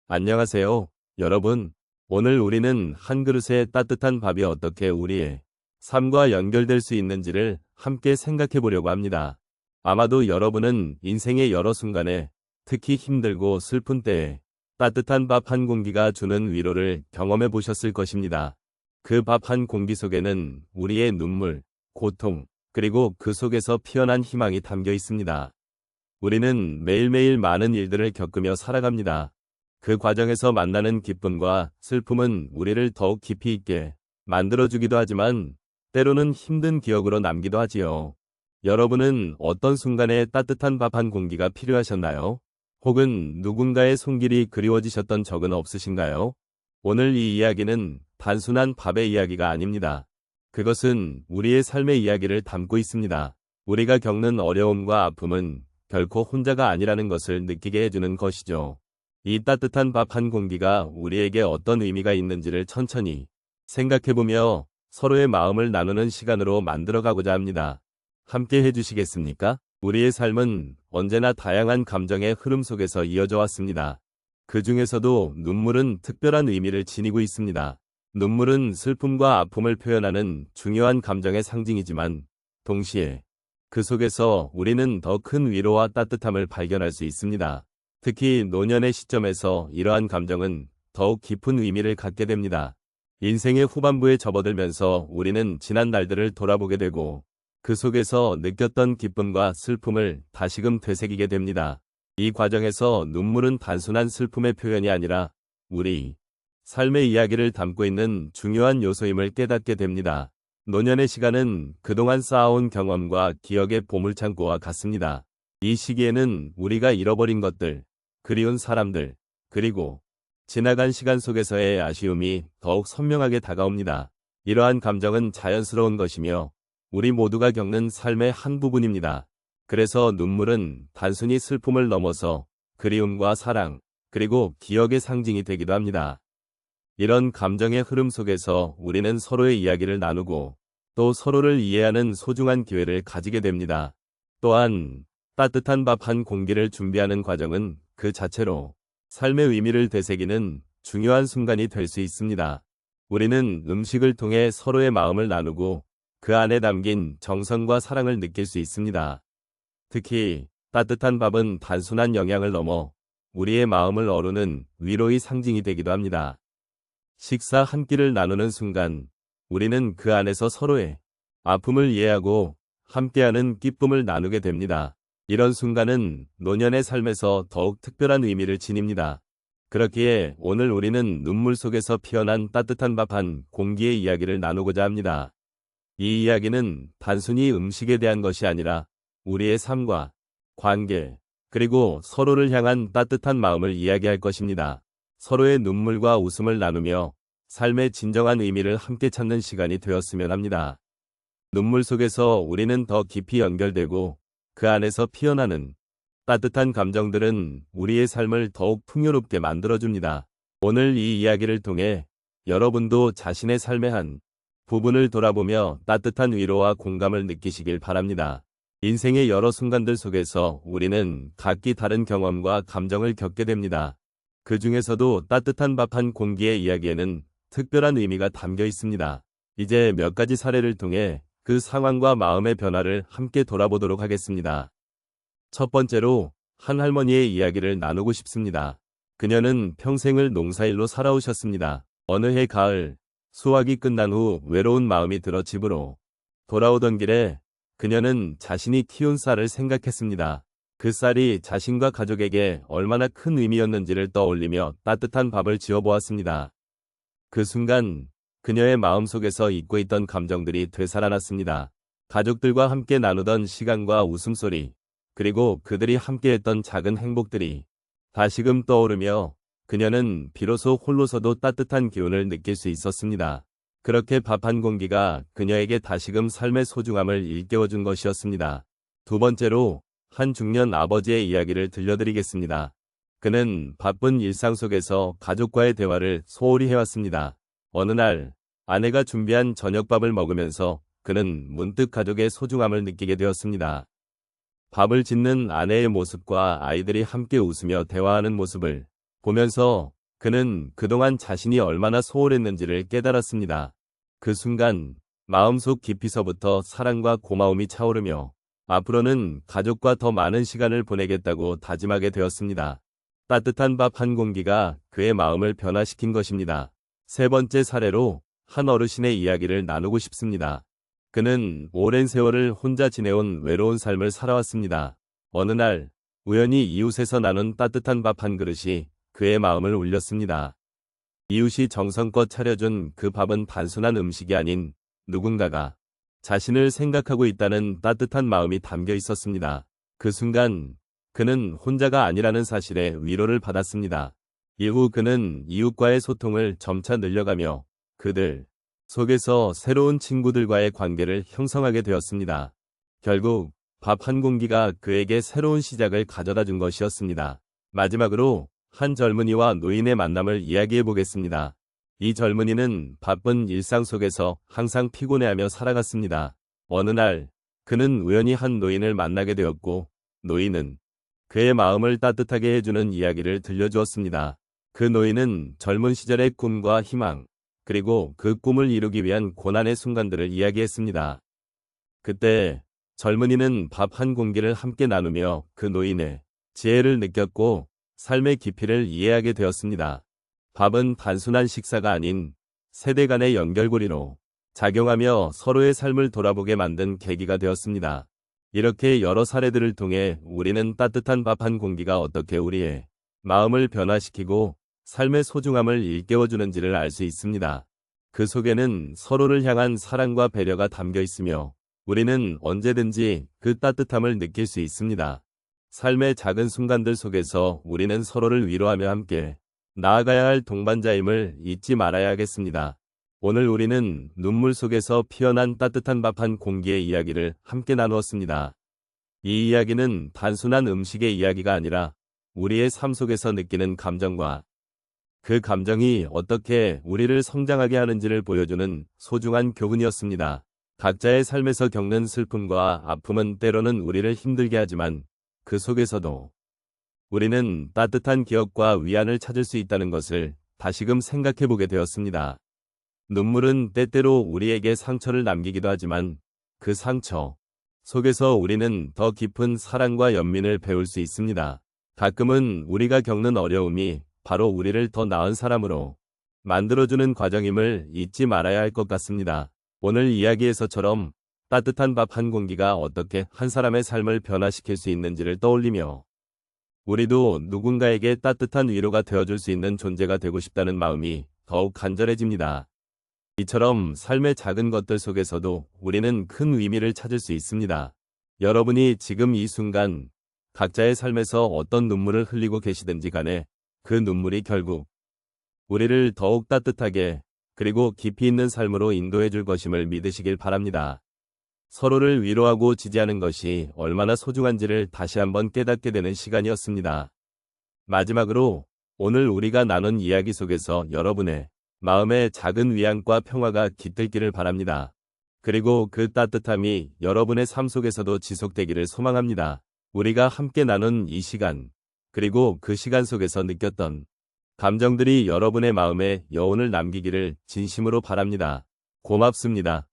안녕하세요, 여러분. 오늘 우리는 한 그릇의 따뜻한 밥이 어떻게 우리의 삶과 연결될 수 있는지를 함께 생각해 보려고 합니다. 아마도 여러분은 인생의 여러 순간에, 특히 힘들고 슬픈 때에 따뜻한 밥 한 공기가 주는 위로를 경험해 보셨을 것입니다. 그 밥 한 공기 속에는 우리의 눈물, 고통, 그리고 그 속에서 피어난 희망이 담겨 있습니다. 우리는 매일매일 많은 일들을 겪으며 살아갑니다. 그 과정에서 만나는 기쁨과 슬픔은 우리를 더욱 깊이 있게 만들어주기도 하지만 때로는 힘든 기억으로 남기도 하지요. 여러분은 어떤 순간에 따뜻한 밥 한 공기가 필요하셨나요? 혹은 누군가의 손길이 그리워지셨던 적은 없으신가요? 오늘 이 이야기는 단순한 밥의 이야기가 아닙니다. 그것은 우리의 삶의 이야기를 담고 있습니다. 우리가 겪는 어려움과 아픔은 결코 혼자가 아니라는 것을 느끼게 해주는 것이죠. 이 따뜻한 밥 한 공기가 우리에게 어떤 의미가 있는지를 천천히 생각해보며 서로의 마음을 나누는 시간으로 만들어가고자 합니다. 함께 해주시겠습니까? 우리의 삶은 언제나 다양한 감정의 흐름 속에서 이어져 왔습니다. 그 중에서도 눈물은 특별한 의미를 지니고 있습니다. 눈물은 슬픔과 아픔을 표현하는 중요한 감정의 상징이지만 동시에 그 속에서 우리는 더 큰 위로와 따뜻함을 발견할 수 있습니다. 특히 노년의 시점에서 이러한 감정은 더욱 깊은 의미를 갖게 됩니다. 인생의 후반부에 접어들면서 우리는 지난 날들을 돌아보게 되고 그 속에서 느꼈던 기쁨과 슬픔을 다시금 되새기게 됩니다. 이 과정에서 눈물은 단순한 슬픔의 표현이 아니라 우리 삶의 이야기를 담고 있는 중요한 요소임을 깨닫게 됩니다. 노년의 시간은 그동안 쌓아온 경험과 기억의 보물창고와 같습니다. 이 시기에는 우리가 잃어버린 것들, 그리운 사람들, 그리고 지나간 시간 속에서의 아쉬움이 더욱 선명하게 다가옵니다. 이러한 감정은 자연스러운 것이며 우리 모두가 겪는 삶의 한 부분입니다. 그래서 눈물은 단순히 슬픔을 넘어서 그리움과 사랑, 그리고 기억의 상징이 되기도 합니다. 이런 감정의 흐름 속에서 우리는 서로의 이야기를 나누고 또 서로를 이해하는 소중한 기회를 가지게 됩니다. 또한 따뜻한 밥 한 공기를 준비하는 과정은 그 자체로 삶의 의미를 되새기는 중요한 순간이 될 수 있습니다. 우리는 음식을 통해 서로의 마음을 나누고 그 안에 담긴 정성과 사랑을 느낄 수 있습니다. 특히 따뜻한 밥은 단순한 영양을 넘어 우리의 마음을 어루는 위로의 상징이 되기도 합니다. 식사 한 끼를 나누는 순간 우리는 그 안에서 서로의 아픔을 이해하고 함께하는 기쁨을 나누게 됩니다. 이런 순간은 노년의 삶에서 더욱 특별한 의미를 지닙니다. 그렇기에 오늘 우리는 눈물 속에서 피어난 따뜻한 밥 한 공기의 이야기를 나누고자 합니다. 이 이야기는 단순히 음식에 대한 것이 아니라 우리의 삶과 관계, 그리고 서로를 향한 따뜻한 마음을 이야기할 것입니다. 서로의 눈물과 웃음을 나누며 삶의 진정한 의미를 함께 찾는 시간이 되었으면 합니다. 눈물 속에서 우리는 더 깊이 연결되고 그 안에서 피어나는 따뜻한 감정들은 우리의 삶을 더욱 풍요롭게 만들어줍니다. 오늘 이 이야기를 통해 여러분도 자신의 삶의 한 부분을 돌아보며 따뜻한 위로와 공감을 느끼시길 바랍니다. 인생의 여러 순간들 속에서 우리는 각기 다른 경험과 감정을 겪게 됩니다. 그 중에서도 따뜻한 밥 한 공기의 이야기에는 특별한 의미가 담겨 있습니다. 이제 몇 가지 사례를 통해 그 상황과 마음의 변화를 함께 돌아보도록 하겠습니다. 첫 번째로 한 할머니의 이야기를 나누고 싶습니다. 그녀는 평생을 농사일로 살아오셨습니다. 어느 해 가을, 수확이 끝난 후 외로운 마음이 들어 집으로 돌아오던 길에 그녀는 자신이 키운 쌀을 생각했습니다. 그 쌀이 자신과 가족에게 얼마나 큰 의미였는지를 떠올리며 따뜻한 밥을 지어보았습니다. 그 순간 그녀의 마음속에서 잊고 있던 감정들이 되살아났습니다. 가족들과 함께 나누던 시간과 웃음소리, 그리고 그들이 함께했던 작은 행복들이 다시금 떠오르며 그녀는 비로소 홀로서도 따뜻한 기운을 느낄 수 있었습니다. 그렇게 밥 한 공기가 그녀에게 다시금 삶의 소중함을 일깨워준 것이었습니다. 두 번째로 한 중년 아버지의 이야기를 들려드리겠습니다. 그는 바쁜 일상 속에서 가족과의 대화를 소홀히 해왔습니다. 어느 날 아내가 준비한 저녁밥을 먹으면서 그는 문득 가족의 소중함을 느끼게 되었습니다. 밥을 짓는 아내의 모습과 아이들이 함께 웃으며 대화하는 모습을 보면서 그는 그동안 자신이 얼마나 소홀했는지를 깨달았습니다. 그 순간 마음속 깊이서부터 사랑과 고마움이 차오르며 앞으로는 가족과 더 많은 시간을 보내겠다고 다짐하게 되었습니다. 따뜻한 밥 한 공기가 그의 마음을 변화시킨 것입니다. 세 번째 사례로 한 어르신의 이야기를 나누고 싶습니다. 그는 오랜 세월을 혼자 지내온 외로운 삶을 살아왔습니다. 어느 날 우연히 이웃에서 나눈 따뜻한 밥 한 그릇이 그의 마음을 울렸습니다. 이웃이 정성껏 차려준 그 밥은 단순한 음식이 아닌 누군가가 자신을 생각하고 있다는 따뜻한 마음이 담겨 있었습니다. 그 순간 그는 혼자가 아니라는 사실에 위로를 받았습니다. 이후 그는 이웃과의 소통을 점차 늘려가며 그들 속에서 새로운 친구들과의 관계를 형성하게 되었습니다. 결국 밥 한 공기가 그에게 새로운 시작을 가져다 준 것이었습니다. 마지막으로 한 젊은이와 노인의 만남을 이야기해 보겠습니다. 이 젊은이는 바쁜 일상 속에서 항상 피곤해하며 살아갔습니다. 어느 날 그는 우연히 한 노인을 만나게 되었고 노인은 그의 마음을 따뜻하게 해주는 이야기를 들려주었습니다. 그 노인은 젊은 시절의 꿈과 희망, 그리고 그 꿈을 이루기 위한 고난의 순간들을 이야기했습니다. 그때 젊은이는 밥 한 공기를 함께 나누며 그 노인의 지혜를 느꼈고 삶의 깊이를 이해하게 되었습니다. 밥은 단순한 식사가 아닌 세대 간의 연결고리로 작용하며 서로의 삶을 돌아보게 만든 계기가 되었습니다. 이렇게 여러 사례들을 통해 우리는 따뜻한 밥 한 공기가 어떻게 우리의 마음을 변화시키고 삶의 소중함을 일깨워주는지를 알 수 있습니다. 그 속에는 서로를 향한 사랑과 배려가 담겨 있으며 우리는 언제든지 그 따뜻함을 느낄 수 있습니다. 삶의 작은 순간들 속에서 우리는 서로를 위로하며 함께 나아가야 할 동반자임을 잊지 말아야 하겠습니다. 오늘 우리는 눈물 속에서 피어난 따뜻한 밥 한 공기의 이야기를 함께 나누었습니다. 이 이야기는 단순한 음식의 이야기가 아니라 우리의 삶 속에서 느끼는 감정과 그 감정이 어떻게 우리를 성장하게 하는지를 보여주는 소중한 교훈이었습니다. 각자의 삶에서 겪는 슬픔과 아픔은 때로는 우리를 힘들게 하지만 그 속에서도 우리는 따뜻한 기억과 위안을 찾을 수 있다는 것을 다시금 생각해 보게 되었습니다. 눈물은 때때로 우리에게 상처를 남기기도 하지만 그 상처 속에서 우리는 더 깊은 사랑과 연민을 배울 수 있습니다. 가끔은 우리가 겪는 어려움이 바로 우리를 더 나은 사람으로 만들어주는 과정임을 잊지 말아야 할 것 같습니다. 오늘 이야기에서처럼 따뜻한 밥 한 공기가 어떻게 한 사람의 삶을 변화시킬 수 있는지를 떠올리며 우리도 누군가에게 따뜻한 위로가 되어줄 수 있는 존재가 되고 싶다는 마음이 더욱 간절해집니다. 이처럼 삶의 작은 것들 속에서도 우리는 큰 의미를 찾을 수 있습니다. 여러분이 지금 이 순간 각자의 삶에서 어떤 눈물을 흘리고 계시든지 간에 그 눈물이 결국 우리를 더욱 따뜻하게 그리고 깊이 있는 삶으로 인도해 줄 것임을 믿으시길 바랍니다. 서로를 위로하고 지지하는 것이 얼마나 소중한지를 다시 한번 깨닫게 되는 시간이었습니다. 마지막으로 오늘 우리가 나눈 이야기 속에서 여러분의 마음에 작은 위안과 평화가 깃들기를 바랍니다. 그리고 그 따뜻함이 여러분의 삶 속에서도 지속되기를 소망합니다. 우리가 함께 나눈 이 시간, 그리고 그 시간 속에서 느꼈던 감정들이 여러분의 마음에 여운을 남기기를 진심으로 바랍니다. 고맙습니다.